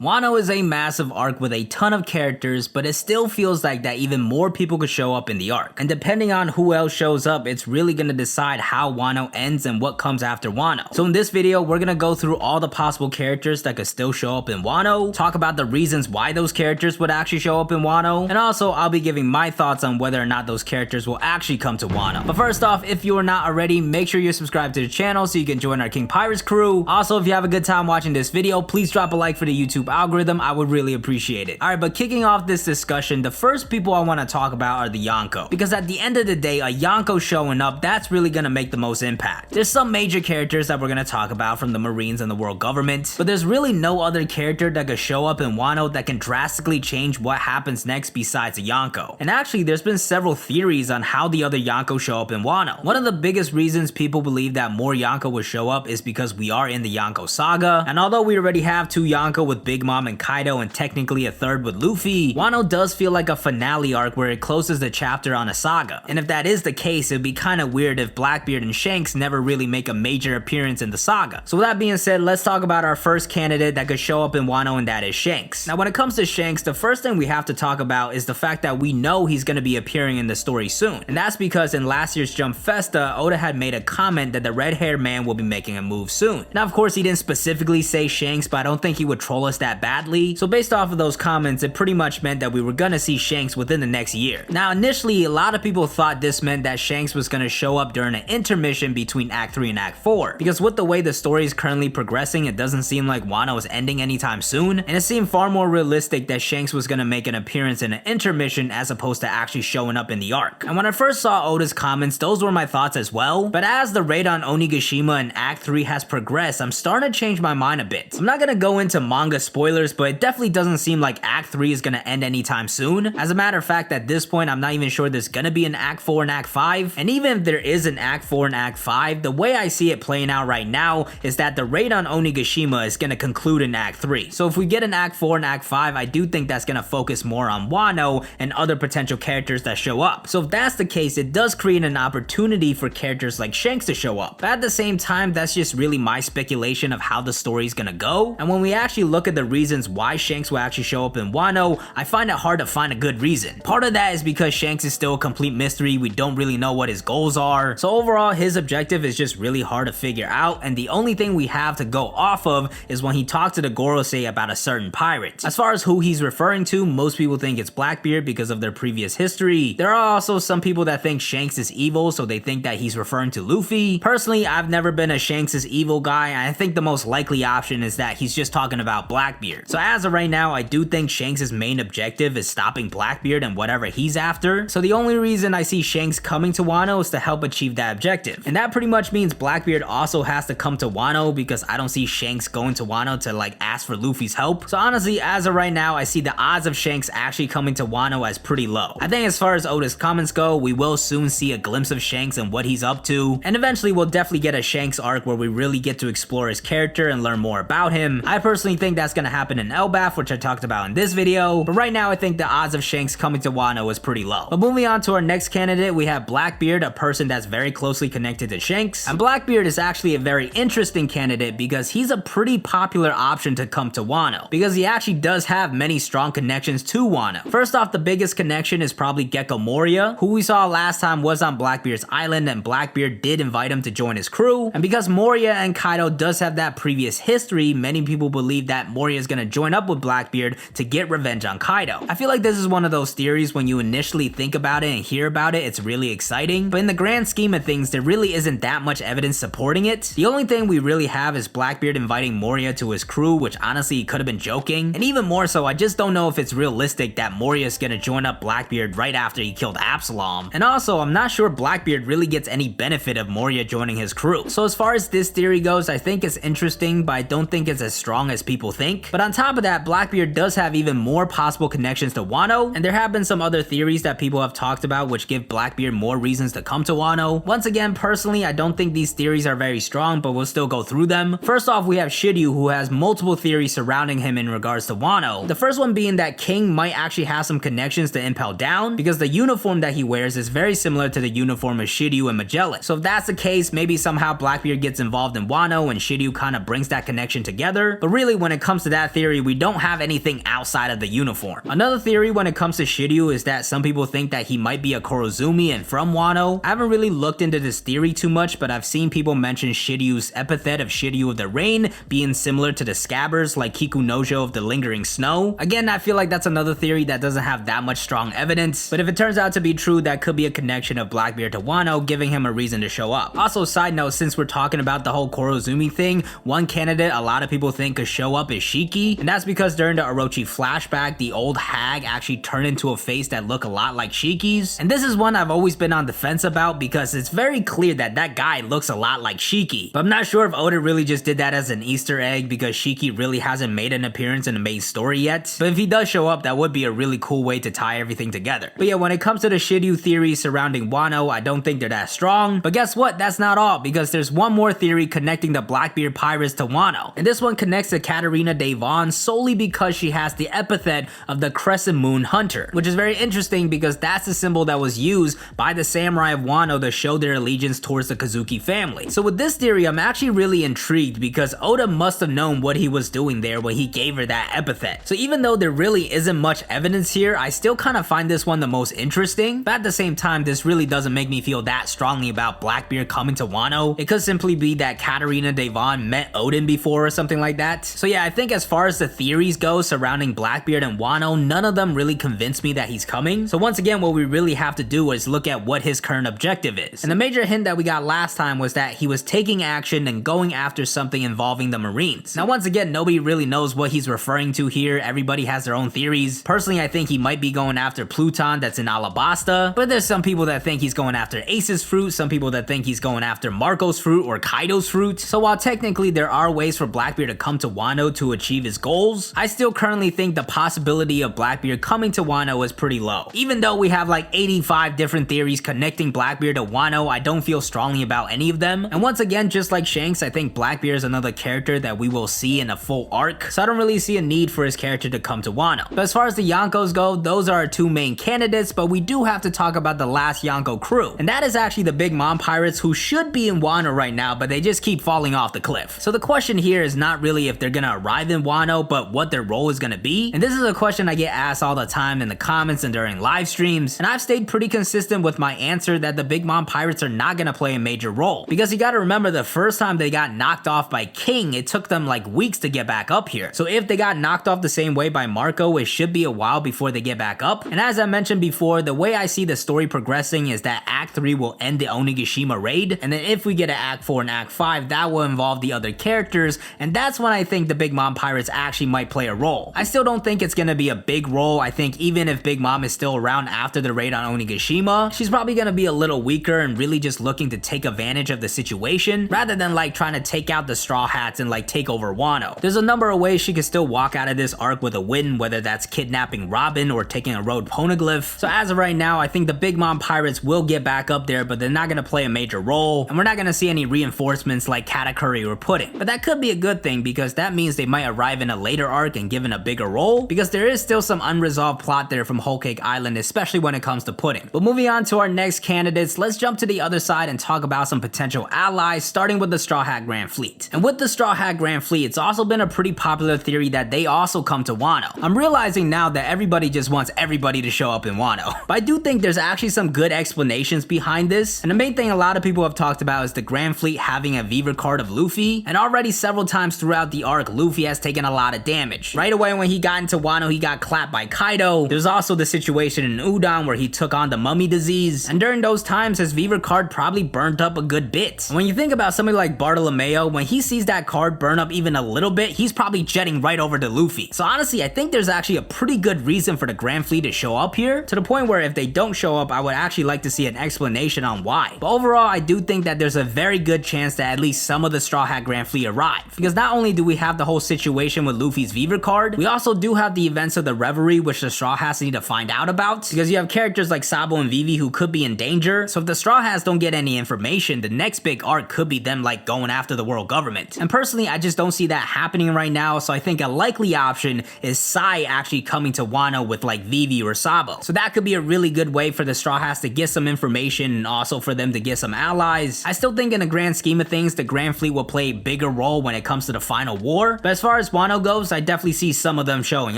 WANO is a massive arc with a ton of characters, but it still feels like that even more people could show up in the arc. And depending on who else shows up, it's really gonna decide how WANO ends and what comes after WANO. So in this video, we're gonna go through all the possible characters that could still show up in WANO, talk about the reasons why those characters would actually show up in WANO, and also I'll be giving my thoughts on whether or not those characters will actually come to WANO. But first off, if you are not already, make sure you subscribe to the channel so you can join our King Pirates crew. Also, if you have a good time watching this video, please drop a like for the YouTube algorithm. I would really appreciate it. Alright, but kicking off this discussion, the first people I want to talk about are the Yonko. Because at the end of the day, a Yonko showing up, that's really going to make the most impact. There's some major characters that we're going to talk about from the Marines and the world government, but there's really no other character that could show up in WANO that can drastically change what happens next besides a Yonko. And actually, there's been several theories on how the other Yonko show up in WANO. One of the biggest reasons people believe that more Yonko will show up is because we are in the Yonko saga, and although we already have two Yonko with Big Mom and Kaido and technically a third with Luffy, WANO does feel like a finale arc where it closes the chapter on a saga. And if that is the case, it'd be kinda weird if Blackbeard and Shanks never really make a major appearance in the saga. So with that being said, let's talk about our first candidate that could show up in WANO, and that is Shanks. Now when it comes to Shanks, the first thing we have to talk about is the fact that we know he's gonna be appearing in the story soon. And that's because in last year's Jump Festa, Oda had made a comment that the red-haired man will be making a move soon. Now of course he didn't specifically say Shanks, but I don't think he would troll us that badly. So based off of those comments, it pretty much meant that we were gonna see Shanks within the next year. Now initially, a lot of people thought this meant that Shanks was gonna show up during an intermission between Act 3 and Act 4, because with the way the story is currently progressing, it doesn't seem like WANO is ending anytime soon, and it seemed far more realistic that Shanks was gonna make an appearance in an intermission as opposed to actually showing up in the arc. And when I first saw Oda's comments, those were my thoughts as well, but as the raid on Onigashima in Act 3 has progressed, I'm starting to change my mind a bit. I'm not gonna go into manga spoilers, but it definitely doesn't seem like Act 3 is gonna end anytime soon. As a matter of fact, at this point, I'm not even sure there's gonna be an Act 4 and Act 5, and even if there is an Act 4 and Act 5, the way I see it playing out right now is that the raid on Onigashima is gonna conclude in Act 3. So if we get an Act 4 and Act 5, I do think that's gonna focus more on WANO and other potential characters that show up. So if that's the case, it does create an opportunity for characters like Shanks to show up. But at the same time, that's just really my speculation of how the story is gonna go, and when we actually look at the reasons why Shanks will actually show up in WANO, I find it hard to find a good reason. Part of that is because Shanks is still a complete mystery. We don't really know what his goals are, so overall his objective is just really hard to figure out, and the only thing we have to go off of is when he talked to the Gorosei about a certain pirate. As far as who he's referring to, most people think it's Blackbeard because of their previous history. There are also some people that think Shanks is evil, so they think that he's referring to Luffy. Personally, I've never been a Shanks is evil guy, and I think the most likely option is that he's just talking about Blackbeard. So as of right now, I do think Shanks' main objective is stopping Blackbeard and whatever he's after, so the only reason I see Shanks coming to WANO is to help achieve that objective. And that pretty much means Blackbeard also has to come to WANO, because I don't see Shanks going to WANO to like ask for Luffy's help. So honestly, as of right now, I see the odds of Shanks actually coming to WANO as pretty low. I think as far as Oda's comments go, we will soon see a glimpse of Shanks and what he's up to, and eventually we'll definitely get a Shanks arc where we really get to explore his character and learn more about him. I personally think that's gonna happen in Elbaf, which I talked about in this video, but right now I think the odds of Shanks coming to WANO is pretty low. But moving on to our next candidate, we have Blackbeard, a person that's very closely connected to Shanks. And Blackbeard is actually a very interesting candidate because he's a pretty popular option to come to WANO, because he actually does have many strong connections to WANO. First off, the biggest connection is probably Gecko Moria, who we saw last time was on Blackbeard's island, and Blackbeard did invite him to join his crew. And because Moria and Kaido does have that previous history, many people believe that Moria is gonna join up with Blackbeard to get revenge on Kaido. I feel like this is one of those theories when you initially think about it and hear about it, it's really exciting, but in the grand scheme of things, there really isn't that much evidence supporting it. The only thing we really have is Blackbeard inviting Moria to his crew, which honestly he could have been joking, and even more so, I just don't know if it's realistic that Moria is gonna join up Blackbeard right after he killed Absalom. And also, I'm not sure Blackbeard really gets any benefit of Moria joining his crew. So as far as this theory goes, I think it's interesting, but I don't think it's as strong as people think. But on top of that, Blackbeard does have even more possible connections to WANO, and there have been some other theories that people have talked about which give Blackbeard more reasons to come to WANO. Once again, personally, I don't think these theories are very strong, but we'll still go through them. First off, we have Shiryu, who has multiple theories surrounding him in regards to WANO. The first one being that King might actually have some connections to Impel Down, because the uniform that he wears is very similar to the uniform of Shiryu and Magellan. So if that's the case, maybe somehow Blackbeard gets involved in WANO and Shiryu kind of brings that connection together. But really, when it comes to to that theory, we don't have anything outside of the uniform. Another theory when it comes to Shiryu is that some people think that he might be a Kurozumi and from Wano. I haven't really looked into this theory too much, but I've seen people mention Shiryu's epithet of Shiryu of the Rain being similar to the Scabbers like Kikunojo of the Lingering Snow. Again, I feel like that's another theory that doesn't have that much strong evidence, but if it turns out to be true, that could be a connection of Blackbeard to Wano, giving him a reason to show up. Also, side note, since we're talking about the whole Kurozumi thing, one candidate a lot of people think could show up is Shiki, and that's because during the Orochi flashback, the old hag actually turned into a face that looked a lot like Shiki's, and this is one I've always been on the fence about because it's very clear that that guy looks a lot like Shiki, but I'm not sure if Oda really just did that as an Easter egg because Shiki really hasn't made an appearance in the main story yet, but if he does show up, that would be a really cool way to tie everything together. But yeah, when it comes to the Shiryu theories surrounding Wano, I don't think they're that strong, but guess what? That's not all, because there's one more theory connecting the Blackbeard Pirates to Wano, and this one connects to Katarina Devon solely because she has the epithet of the Crescent Moon Hunter, which is very interesting because that's the symbol that was used by the samurai of Wano to show their allegiance towards the Kazuki family. So with this theory, I'm actually really intrigued because Oda must have known what he was doing there when he gave her that epithet. So even though there really isn't much evidence here, I still kind of find this one the most interesting, but at the same time, this really doesn't make me feel that strongly about Blackbeard coming to Wano. It could simply be that Katarina Devon met Odin before or something like that. So yeah, I think as far as the theories go surrounding Blackbeard and Wano, none of them really convince me that he's coming. So once again, what we really have to do is look at what his current objective is. And the major hint that we got last time was that he was taking action and going after something involving the Marines. Now once again, nobody really knows what he's referring to here. Everybody has their own theories. Personally, I think he might be going after Pluton that's in Alabasta, but there's some people that think he's going after Ace's fruit, some people that think he's going after Marco's fruit or Kaido's fruit. So while technically there are ways for Blackbeard to come to Wano to achieve his goals, I still currently think the possibility of Blackbeard coming to Wano is pretty low. Even though we have like 85 different theories connecting Blackbeard to Wano, I don't feel strongly about any of them. And once again, just like Shanks, I think Blackbeard is another character that we will see in a full arc, so I don't really see a need for his character to come to Wano. But as far as the Yonkos go, those are our two main candidates, but we do have to talk about the last Yonko crew, and that is actually the Big Mom Pirates, who should be in Wano right now, but they just keep falling off the cliff. So the question here is not really if they're gonna arrive in Wano, but what their role is gonna be. And this is a question I get asked all the time in the comments and during live streams, and I've stayed pretty consistent with my answer that the Big Mom Pirates are not gonna play a major role, because you gotta remember the first time they got knocked off by King, it took them like weeks to get back up here. So if they got knocked off the same way by Marco, it should be a while before they get back up. And as I mentioned before, the way I see the story progressing is that Act 3 will end the Onigashima raid, and then if we get an Act 4 and Act 5, that will involve the other characters, and that's when I think the Big Mom Pirates actually might play a role. I still don't think it's gonna be a big role. I think even if Big Mom is still around after the raid on Onigashima, she's probably gonna be a little weaker and really just looking to take advantage of the situation, rather than like trying to take out the Straw Hats and like take over Wano. There's a number of ways she could still walk out of this arc with a win, whether that's kidnapping Robin or taking a road poneglyph. So as of right now, I think the Big Mom Pirates will get back up there, but they're not gonna play a major role, and we're not gonna see any reinforcements like Katakuri or Pudding. But that could be a good thing, because that means they might arrive in a later arc and given a bigger role, because there is still some unresolved plot there from Whole Cake Island, especially when it comes to Pudding. But moving on to our next candidates, let's jump to the other side and talk about some potential allies, starting with the Straw Hat Grand Fleet. And with the Straw Hat Grand Fleet, it's also been a pretty popular theory that they also come to Wano. I'm realizing now that everybody just wants everybody to show up in Wano, but I do think there's actually some good explanations behind this, and the main thing a lot of people have talked about is the Grand Fleet having a Viver card of Luffy, and already several times throughout the arc, Luffy has taken a lot of damage. Right away when he got into Wano, he got clapped by Kaido. There's also the situation in Udon where he took on the mummy disease, and during those times, his Viver card probably burned up a good bit. And when you think about somebody like Bartolomeo, when he sees that card burn up even a little bit, he's probably jetting right over to Luffy. So honestly, I think there's actually a pretty good reason for the Grand Fleet to show up here, to the point where if they don't show up, I would actually like to see an explanation on why. But overall, I do think that there's a very good chance that at least some of the Straw Hat Grand Fleet arrive, because not only do we have the whole situation with Luffy's Viver card, we also do have the events of the Reverie, which the Straw Hats need to find out about, because you have characters like Sabo and Vivi who could be in danger. So if the Straw Hats don't get any information, the next big arc could be them like going after the world government. And personally, I just don't see that happening right now, so I think a likely option is Sai actually coming to Wano with like Vivi or Sabo. So that could be a really good way for the Straw Hats to get some information and also for them to get some allies. I still think in the grand scheme of things, the Grand Fleet will play a bigger role when it comes to the final war, but as far as WANO goes, I definitely see some of them showing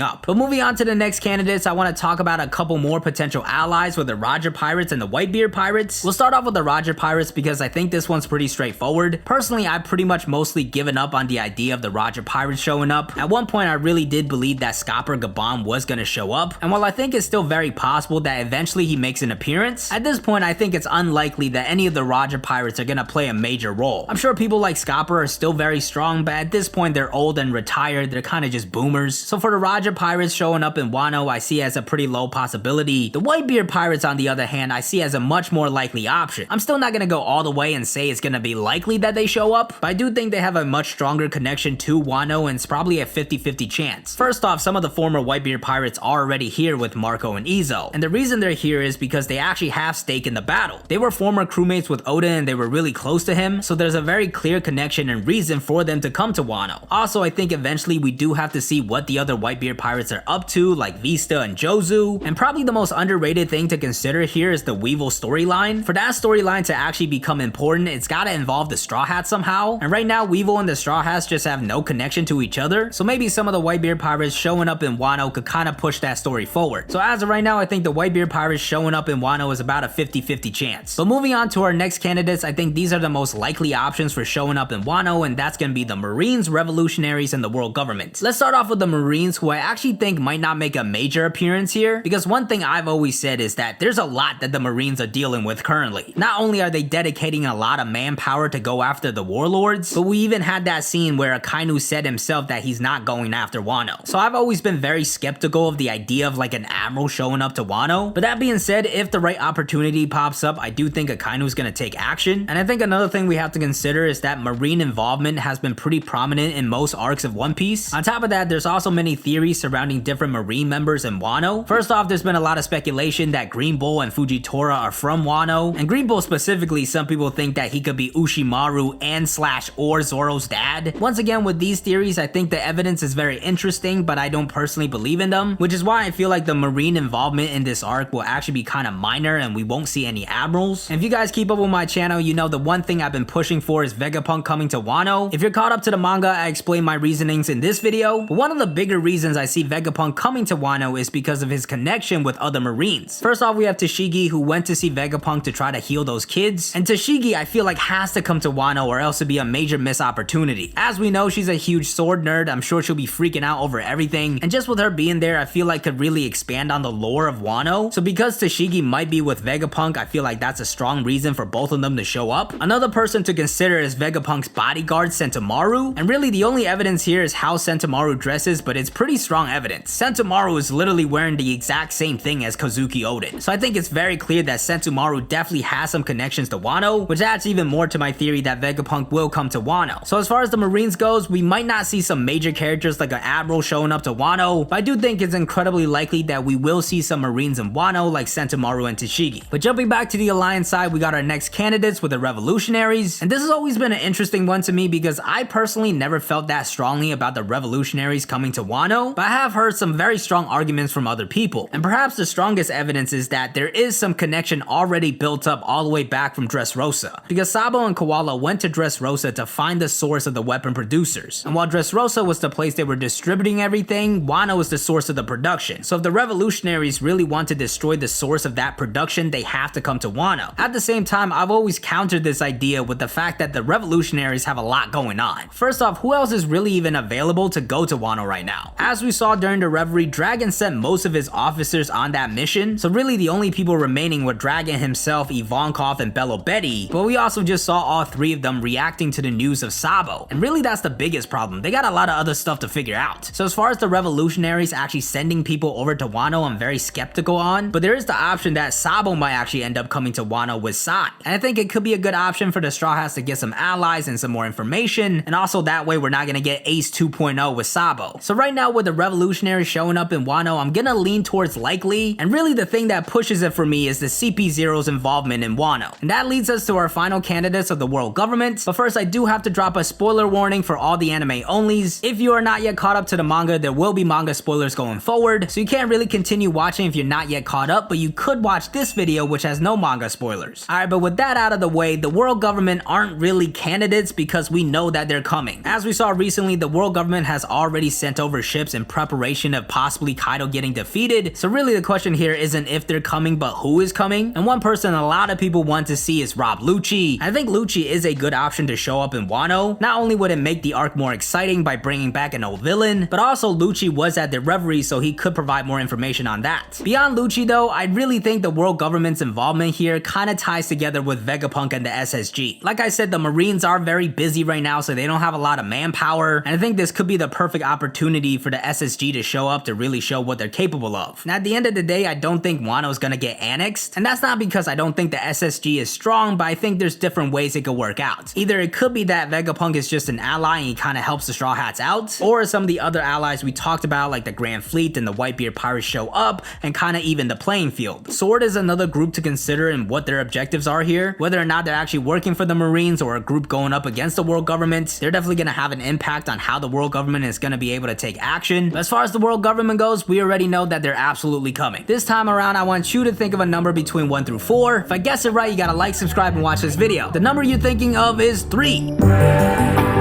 up. But moving on to the next candidates, I want to talk about a couple more potential allies with the Roger Pirates and the Whitebeard Pirates. We'll start off with the Roger Pirates because I think this one's pretty straightforward. Personally, I've pretty much mostly given up on the idea of the Roger Pirates showing up. At one point, I really did believe that Scopper Gabon was going to show up, and while I think it's still very possible that eventually he makes an appearance, at this point I think it's unlikely that any of the Roger Pirates are going to play a major role. I'm sure people like Scopper are still very strong, but at this point they're old and retired, they're kind of just boomers. So for the Roger Pirates showing up in WANO, I see as a pretty low possibility. The Whitebeard Pirates, on the other hand, I see as a much more likely option. I'm still not going to go all the way and say it's going to be likely that they show up, but I do think they have a much stronger connection to WANO, and it's probably a 50-50 chance. First off, some of the former Whitebeard Pirates are already here with Marco and Izo, and the reason they're here is because they actually have stake in the battle. They were former crewmates with Oda and they were really close to him, so there's a very clear connection and reason for them to come to WANO. Also, I think eventually we do have to see what the other Whitebeard Pirates are up to, like Vista and Jozu, and probably the most underrated thing to consider here is the Weevil storyline. For that storyline to actually become important, it's gotta involve the Straw Hats somehow, and right now Weevil and the Straw Hats just have no connection to each other, so maybe some of the Whitebeard Pirates showing up in WANO could kind of push that story forward. So as of right now, I think the Whitebeard Pirates showing up in WANO is about a 50-50 chance. But moving on to our next candidates, I think these are the most likely options for showing up in WANO, and that's gonna be the Marines, Revolutionaries, and the World Government. Let's start off with the Marines, who I actually think might not make a major appearance here, because one thing I've always said is that there's a lot that the Marines are dealing with currently. Not only are they dedicating a lot of manpower to go after the warlords, but we even had that scene where Akainu said himself that he's not going after WANO. So I've always been very skeptical of the idea of like an admiral showing up to WANO, but that being said, if the right opportunity pops up, I do think Akainu's gonna take action. And I think another thing we have to consider is that Marine involvement has been pretty prominent in most arcs of One Piece. On top of that, there's also many theories surrounding different Marine members in WANO. First off, there's been a lot of speculation that Green Bull and Fujitora are from WANO, and Green Bull specifically, some people think that he could be Ushimaru and / or Zoro's dad. Once again, with these theories, I think the evidence is very interesting, but I don't personally believe in them, which is why I feel like the Marine involvement in this arc will actually be kind of minor and we won't see any admirals. And if you guys keep up with my channel, you know the one thing I've been pushing for is Vegapunk coming to WANO. If you're caught up to the manga, I explain my reasonings in this video, but one of the bigger reasons I see Vegapunk coming to WANO is because of his connection with other Marines. First off, we have Tashigi, who went to see Vegapunk to try to heal those kids, and Tashigi I feel like has to come to WANO or else it'd be a major missed opportunity. As we know, she's a huge sword nerd, I'm sure she'll be freaking out over everything, and just with her being there, I feel like could really expand on the lore of WANO. So because Tashigi might be with Vegapunk, I feel like that's a strong reason for both of them to show up. Another person to consider is Vegapunk's bodyguard Sentomaru, and really the only evidence here is how Sentomaru dresses, but it's pretty strong evidence. Sentomaru is literally wearing the exact same thing as Kozuki Oden, so I think it's very clear that Sentomaru definitely has some connections to WANO, which adds even more to my theory that Vegapunk will come to WANO. So as far as the Marines goes, we might not see some major characters like an admiral showing up to WANO, but I do think it's incredibly likely that we will see some Marines in WANO like Sentomaru and Tashigi. But jumping back to the Alliance side, we got our next candidates with the Revolutionaries, and this has always been an interesting one to me because I personally never felt that strongly about the Revolutionaries coming to WANO, but I have heard some very strong arguments from other people, and perhaps the strongest evidence is that there is some connection already built up all the way back from Dressrosa, because Sabo and Koala went to Dressrosa to find the source of the weapon producers, and while Dressrosa was the place they were distributing everything, WANO is the source of the production. So if the Revolutionaries really want to destroy the source of that production, they have to come to WANO. At the same time, I've always countered this idea with the fact that the Revolutionaries have a lot going on. First off, who else is really even available to go to WANO right now? As we saw during the Reverie, Dragon sent most of his officers on that mission, so really the only people remaining were Dragon himself, Ivankov, and Bello Betty, but we also just saw all three of them reacting to the news of Sabo, and really that's the biggest problem. They got a lot of other stuff to figure out. So as far as the Revolutionaries actually sending people over to WANO, I'm very skeptical on, but there is the option that Sabo might actually end up coming to WANO with Sai, and I think it could be a good option for the Straw Hats to get some allies and some more information, and also that way we're not gonna get Ace 2.0 with Sabo. So right now with the Revolutionaries showing up in WANO, I'm gonna lean towards likely, and really the thing that pushes it for me is the CP0's involvement in WANO. And that leads us to our final candidates of the world government, but first I do have to drop a spoiler warning for all the anime onlys. If you are not yet caught up to the manga, there will be manga spoilers going forward, so you can't really continue watching if you're not yet caught up, but you could watch this video which has no manga spoilers. Alright, but with that out of the way, the world government aren't really candidates because we know that they're coming. As we saw recently, the world government has already sent over ships in preparation of possibly Kaido getting defeated, so really the question here isn't if they're coming but who is coming. And one person a lot of people want to see is Rob Lucci. I think Lucci is a good option to show up in WANO. Not only would it make the arc more exciting by bringing back an old villain, but also Lucci was at the Reverie, so he could provide more information on that. Beyond Lucci though, I really think the world government's involvement here kinda ties together with Vegapunk and the SSG. Like I said, the Marines are very busy right now, so they don't have a lot of manpower, and I think this could be the perfect opportunity for the SSG to show up to really show what they're capable of. Now at the end of the day, I don't think WANO is gonna get annexed, and that's not because I don't think the SSG is strong, but I think there's different ways it could work out. Either it could be that Vegapunk is just an ally and he kinda helps the Straw Hats out, or some of the other allies we talked about like the Grand Fleet and the Whitebeard Pirates show up and kinda even the playing field. Sword is another group to consider in what their objectives are here. Whether or not they're actually working for the Marines or a group going up against the world government, they're definitely gonna have an impact on how the world government is gonna be able to take action. But as far as the world government goes, we already know that they're absolutely coming. This time around, I want you to think of a number between 1 through 4. If I guess it right, you gotta like, subscribe, and watch this video. The number you're thinking of is 3.